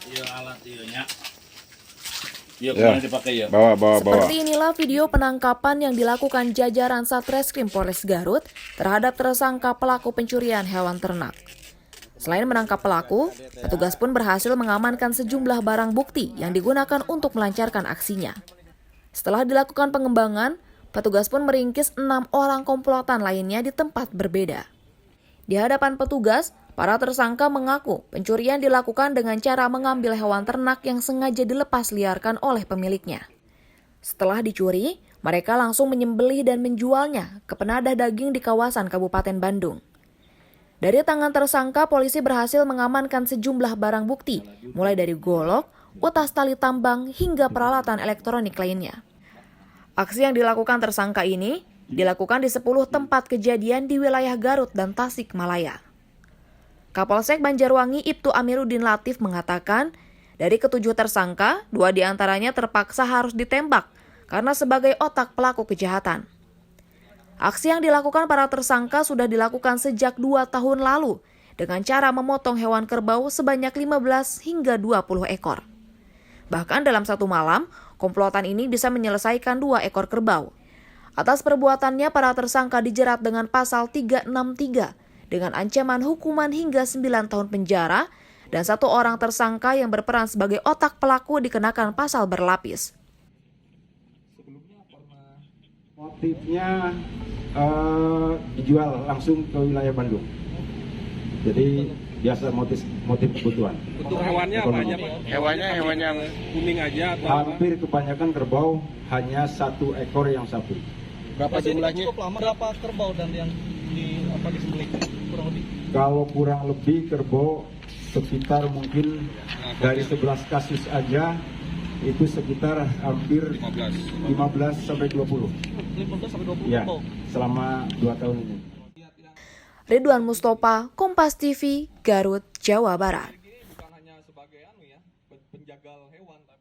Iya alat iya nya. Ya, dipakai ya. bawa. Seperti inilah video penangkapan yang dilakukan jajaran Satreskrim Polres Garut terhadap tersangka pelaku pencurian hewan ternak. Selain menangkap pelaku, petugas pun berhasil mengamankan sejumlah barang bukti yang digunakan untuk melancarkan aksinya. Setelah dilakukan pengembangan, petugas pun meringkis 6 orang komplotan lainnya di tempat berbeda. Di hadapan petugas, para tersangka mengaku pencurian dilakukan dengan cara mengambil hewan ternak yang sengaja dilepas liarkan oleh pemiliknya. Setelah dicuri, mereka langsung menyembelih dan menjualnya ke penadah daging di kawasan Kabupaten Bandung. Dari tangan tersangka, polisi berhasil mengamankan sejumlah barang bukti, mulai dari golok, utas tali tambang, hingga peralatan elektronik lainnya. Aksi yang dilakukan tersangka ini dilakukan di 10 tempat kejadian di wilayah Garut dan Tasikmalaya. Kapolsek Banjarwangi Ibtu Amiruddin Latif mengatakan, dari ketujuh tersangka, 2 diantaranya terpaksa harus ditembak karena sebagai otak pelaku kejahatan. Aksi yang dilakukan para tersangka sudah dilakukan sejak 2 tahun lalu dengan cara memotong hewan kerbau sebanyak 15 hingga 20 ekor. Bahkan dalam satu malam, komplotan ini bisa menyelesaikan 2 ekor kerbau. Atas perbuatannya, para tersangka dijerat dengan pasal 363 dengan ancaman hukuman hingga 9 tahun penjara dan 1 orang tersangka yang berperan sebagai otak pelaku dikenakan pasal berlapis. Motifnya dijual langsung ke wilayah Bandung. Jadi biasa motif kebutuhan. Untuk hewannya apa aja, Pak? Hewan yang kuning aja atau hampir kebanyakan kerbau, hanya 1 ekor yang sapi. berapa jumlahnya? Cukup lama, berapa kerbau dan yang disembelih kurang lebih? Kalau kurang lebih kerbau sekitar mungkin dari 11 kasus aja itu sekitar hampir 15 sampai 20. 15 sampai 20 Ya, kerbau. selama 2 tahun ini. Ridwan Mustopa, Kompas TV, Garut, Jawa Barat. Bukan hanya sebagai penjagal hewan.